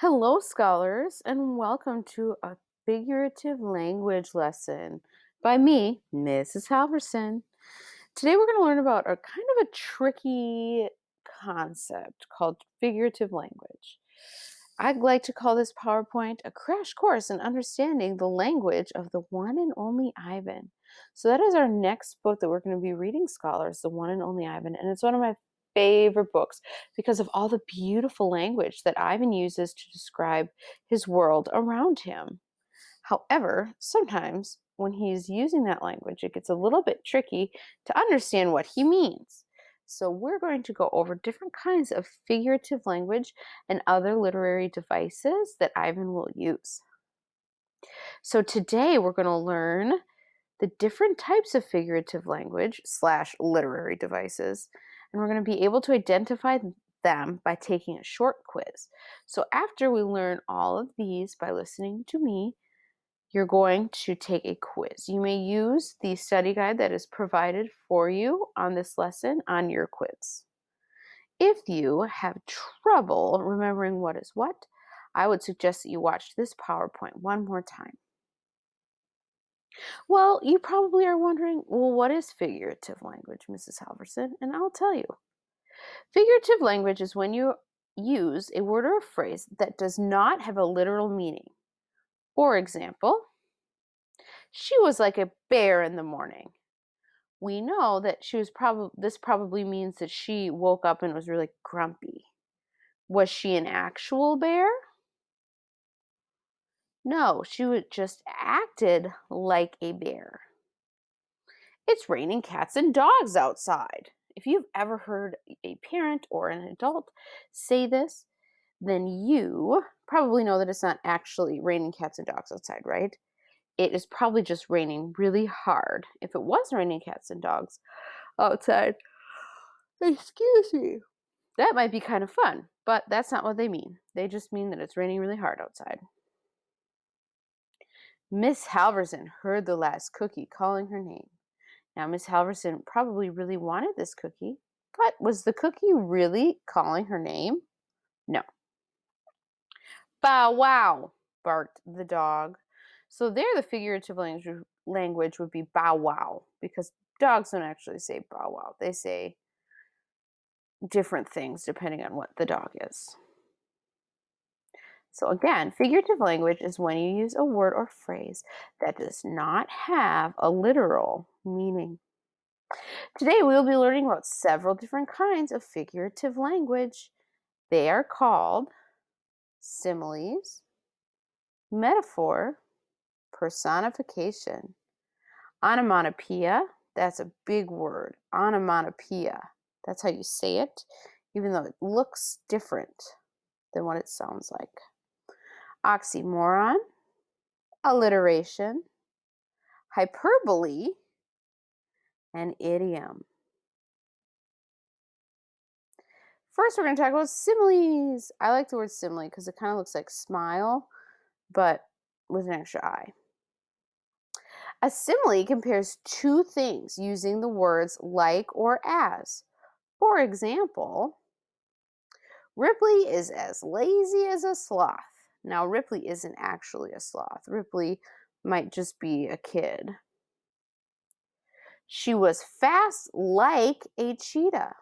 Hello, scholars, and welcome to a figurative language lesson by me, Mrs. Halverson. Today, we're going to learn about a kind of a tricky concept called figurative language. I'd like to call this PowerPoint a crash course in understanding the language of the one and only Ivan. So, that is our next book that we're going to be reading, scholars, The One and Only Ivan. And it's one of my favorite books because of all the beautiful language that Ivan uses to describe his world around him. However, sometimes when he's using that language, it gets a little bit tricky to understand what he means. So, we're going to go over different kinds of figurative language and other literary devices that Ivan will use. So, today we're going to learn the different types of figurative language slash literary devices, and we're going to be able to identify them by taking a short quiz. So, after we learn all of these by listening to me, you're going to take a quiz. You may use the study guide that is provided for you on this lesson on your quiz. If you have trouble remembering what is what, I would suggest that you watch this PowerPoint one more time. Well, you probably are wondering, well, what is figurative language, Mrs. Halverson? And I'll tell you. Figurative language is when you use a word or a phrase that does not have a literal meaning. For example, she was like a bear in the morning. We know that this probably means that she woke up and was really grumpy. Was she an actual bear? No, she would just acted like a bear. It's raining cats and dogs outside. If you've ever heard a parent or an adult say this, then you probably know that it's not actually raining cats and dogs outside, right? It is probably just raining really hard. If it was raining cats and dogs outside, excuse me, that might be kind of fun, but that's not what they mean. They just mean that it's raining really hard outside. Miss Halverson heard the last cookie calling her name. Now, Miss Halverson probably really wanted this cookie, but was the cookie really calling her name? No. Bow wow, barked the dog. So there the figurative language would be bow wow, because dogs don't actually say bow wow. They say different things depending on what the dog is. So again, figurative language is when you use a word or phrase that does not have a literal meaning. Today we will be learning about several different kinds of figurative language. They are called similes, metaphor, personification, onomatopoeia. That's a big word. Onomatopoeia. That's how you say it, even though it looks different than what it sounds like. Oxymoron, alliteration, hyperbole, and idiom. First, we're going to talk about similes. I like the word simile because it kind of looks like smile, but with an extra I. A simile compares two things using the words like or as. For example, Ripley is as lazy as a sloth. Now, Ripley isn't actually a sloth. Ripley might just be a kid. She was fast like a cheetah.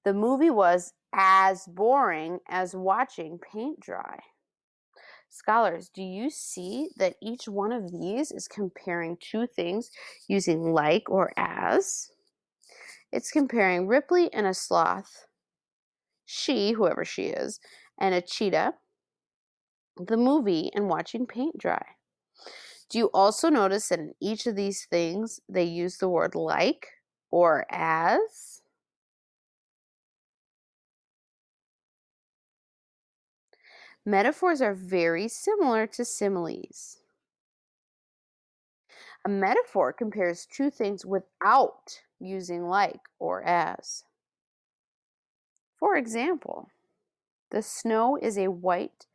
The movie was as boring as watching paint dry. Scholars, do you see that each one of these is comparing two things using like or as? It's comparing Ripley and a sloth, she, whoever she is, and a cheetah, the movie, and watching paint dry. Do you also notice that in each of these things they use the word like or as? Metaphors are very similar to similes. A metaphor compares two things without using like or as. For example, the snow is a white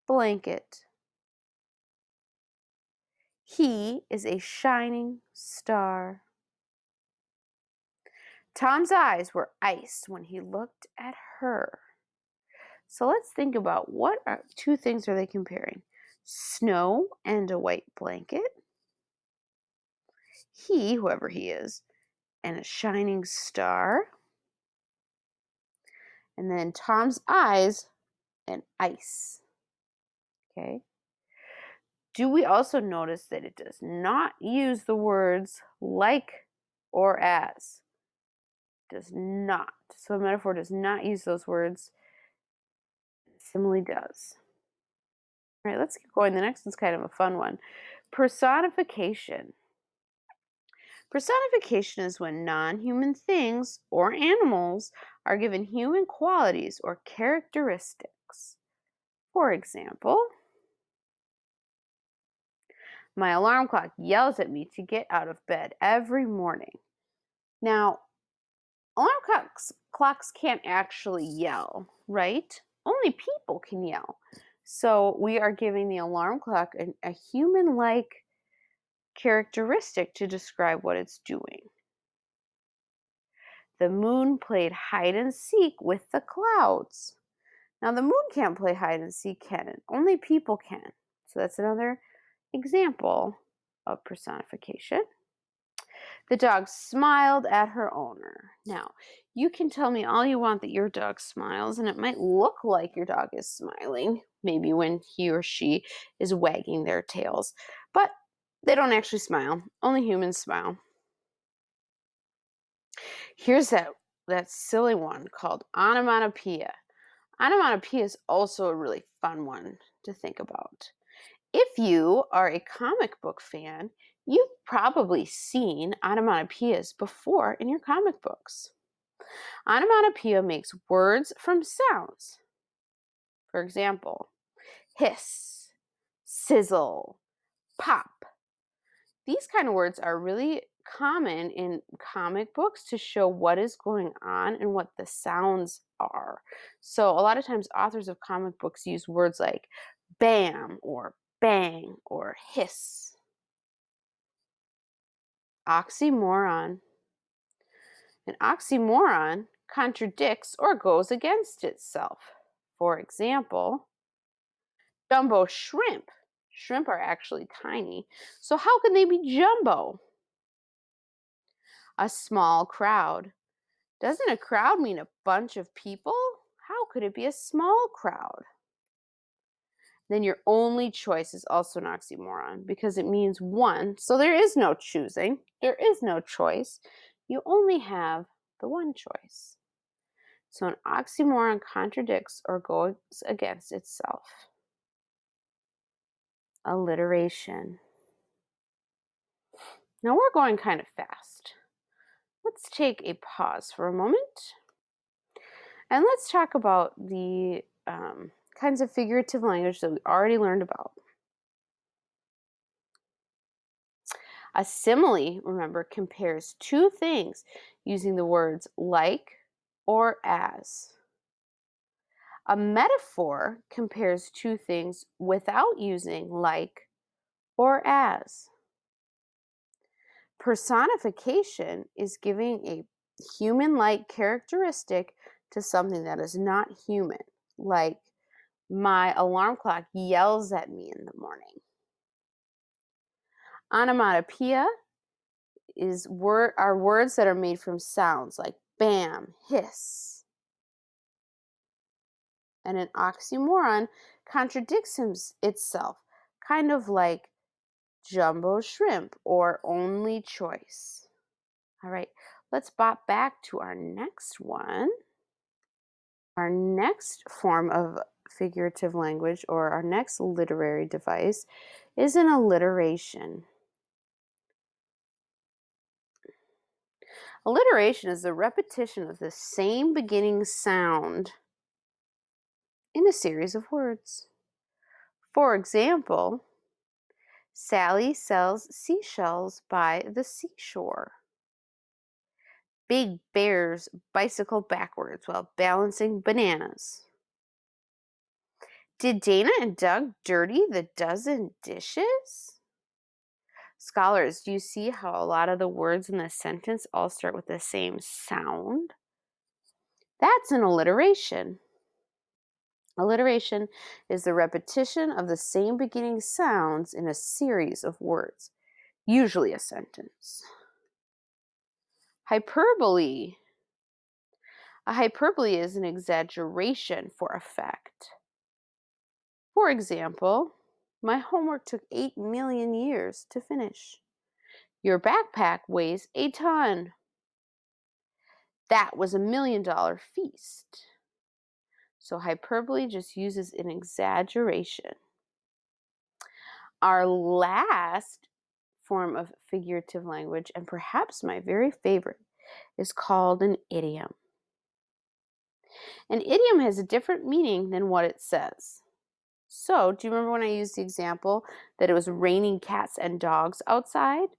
blanket. He is a shining star. Tom's eyes were ice when he looked at her. So let's think about what are two things are they comparing? Snow and a white blanket. He, whoever he is, and a shining star. And then Tom's eyes and ice. Okay. Do we also notice that it does not use the words like or as? Does not. So a metaphor does not use those words. Simile does. All right, let's keep going. The next one's kind of a fun one. Personification. Personification is when non-human things or animals are given human qualities or characteristics. For example, my alarm clock yells at me to get out of bed every morning. Now, alarm clocks can't actually yell, right? Only people can yell. So we are giving the alarm clock a human-like characteristic to describe what it's doing. The moon played hide and seek with the clouds. Now, the moon can't play hide and seek, can it? Only people can. So that's another example of personification. The dog smiled at her owner. Now, you can tell me all you want that your dog smiles, and it might look like your dog is smiling, maybe when he or she is wagging their tails, but they don't actually smile. Only humans smile. Here's that silly one called onomatopoeia. Onomatopoeia is also a really fun one to think about. If you are a comic book fan, you've probably seen onomatopoeias before in your comic books. Onomatopoeia makes words from sounds. For example, hiss, sizzle, pop. These kind of words are really common in comic books to show what is going on and what the sounds are. So a lot of times authors of comic books use words like bam or bang or hiss. Oxymoron. An oxymoron contradicts or goes against itself. For example, jumbo shrimp. Shrimp are actually tiny, so how can they be jumbo? A small crowd. Doesn't a crowd mean a bunch of people? How could it be a small crowd? Then your only choice is also an oxymoron because it means one, so there is no choosing. There is no choice. You only have the one choice. So an oxymoron contradicts or goes against itself. Alliteration. Now we're going kind of fast. Let's take a pause for a moment and let's talk about the kinds of figurative language that we already learned about. A simile, remember, compares two things using the words like or as. A metaphor compares two things without using like or as. Personification is giving a human-like characteristic to something that is not human, like my alarm clock yells at me in the morning. Onomatopoeia are words that are made from sounds like bam, hiss. And an oxymoron contradicts itself, kind of like jumbo shrimp or only choice. All right, let's bop back to our next one. Our next form of figurative language, or our next literary device, is an alliteration. Alliteration is the repetition of the same beginning sound in a series of words. For example, Sally sells seashells by the seashore. Big bears bicycle backwards while balancing bananas. Did Dana and Doug dirty the dozen dishes? Scholars, do you see how a lot of the words in this sentence all start with the same sound? That's an alliteration. Alliteration is the repetition of the same beginning sounds in a series of words, usually a sentence. Hyperbole. A hyperbole is an exaggeration for effect. For example, my homework took 8 million years to finish. Your backpack weighs a ton. That was $1 million feast. So hyperbole just uses an exaggeration. Our last form of figurative language, and perhaps my very favorite, is called an idiom. An idiom has a different meaning than what it says. So, do you remember when I used the example that it was raining cats and dogs outside?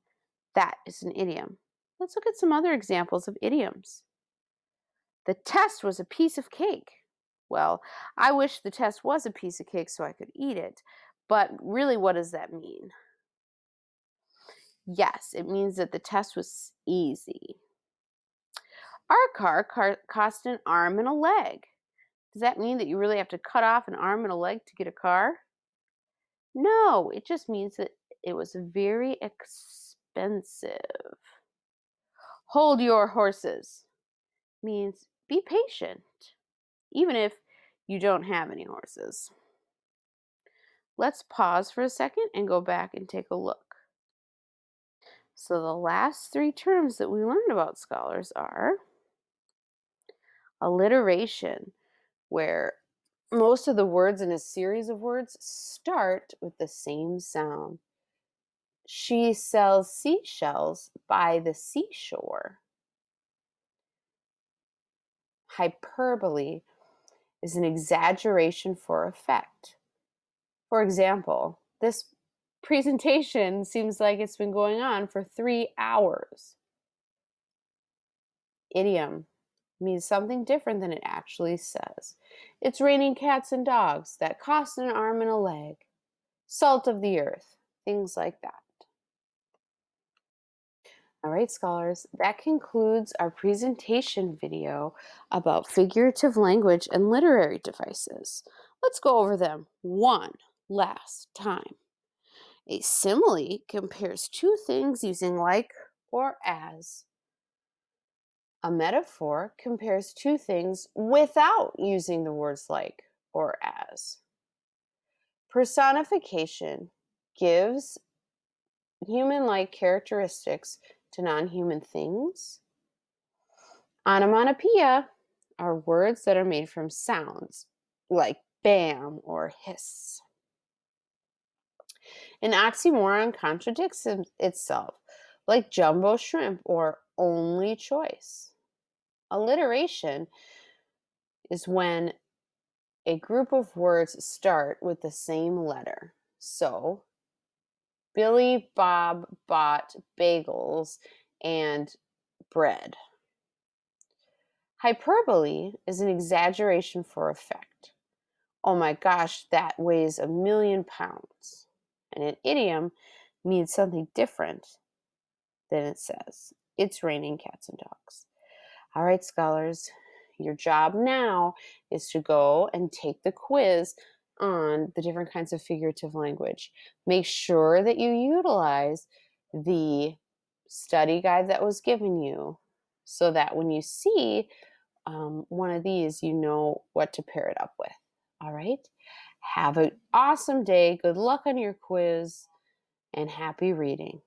That is an idiom. Let's look at some other examples of idioms. The test was a piece of cake. Well, I wish the test was a piece of cake so I could eat it. But really, what does that mean? Yes, it means that the test was easy. Our car cost an arm and a leg. Does that mean that you really have to cut off an arm and a leg to get a car? No, it just means that it was very expensive. Hold your horses means be patient, even if you don't have any horses. Let's pause for a second and go back and take a look. So the last three terms that we learned about, scholars, are alliteration, where most of the words in a series of words start with the same sound. She sells seashells by the seashore. Hyperbole is an exaggeration for effect. For example, this presentation seems like it's been going on for 3 hours. Idiom means something different than it actually says. It's raining cats and dogs. That cost an arm and a leg. Salt of the earth. Things like that. All right, scholars, that concludes our presentation video about figurative language and literary devices. Let's go over them one last time. A simile compares two things using like or as. A metaphor compares two things without using the words like or as. Personification gives human-like characteristics to non-human things. Onomatopoeia are words that are made from sounds, like bam or hiss. An oxymoron contradicts itself, like jumbo shrimp or only choice. Alliteration is when a group of words start with the same letter. So, Billy Bob bought bagels and bread. Hyperbole is an exaggeration for effect. Oh my gosh, that weighs 1,000,000 pounds. And an idiom means something different than it says. It's raining cats and dogs. All right, scholars, your job now is to go and take the quiz on the different kinds of figurative language. Make sure that you utilize the study guide that was given you so that when you see one of these, you know what to pair it up with. All right? Have an awesome day. Good luck on your quiz and happy reading.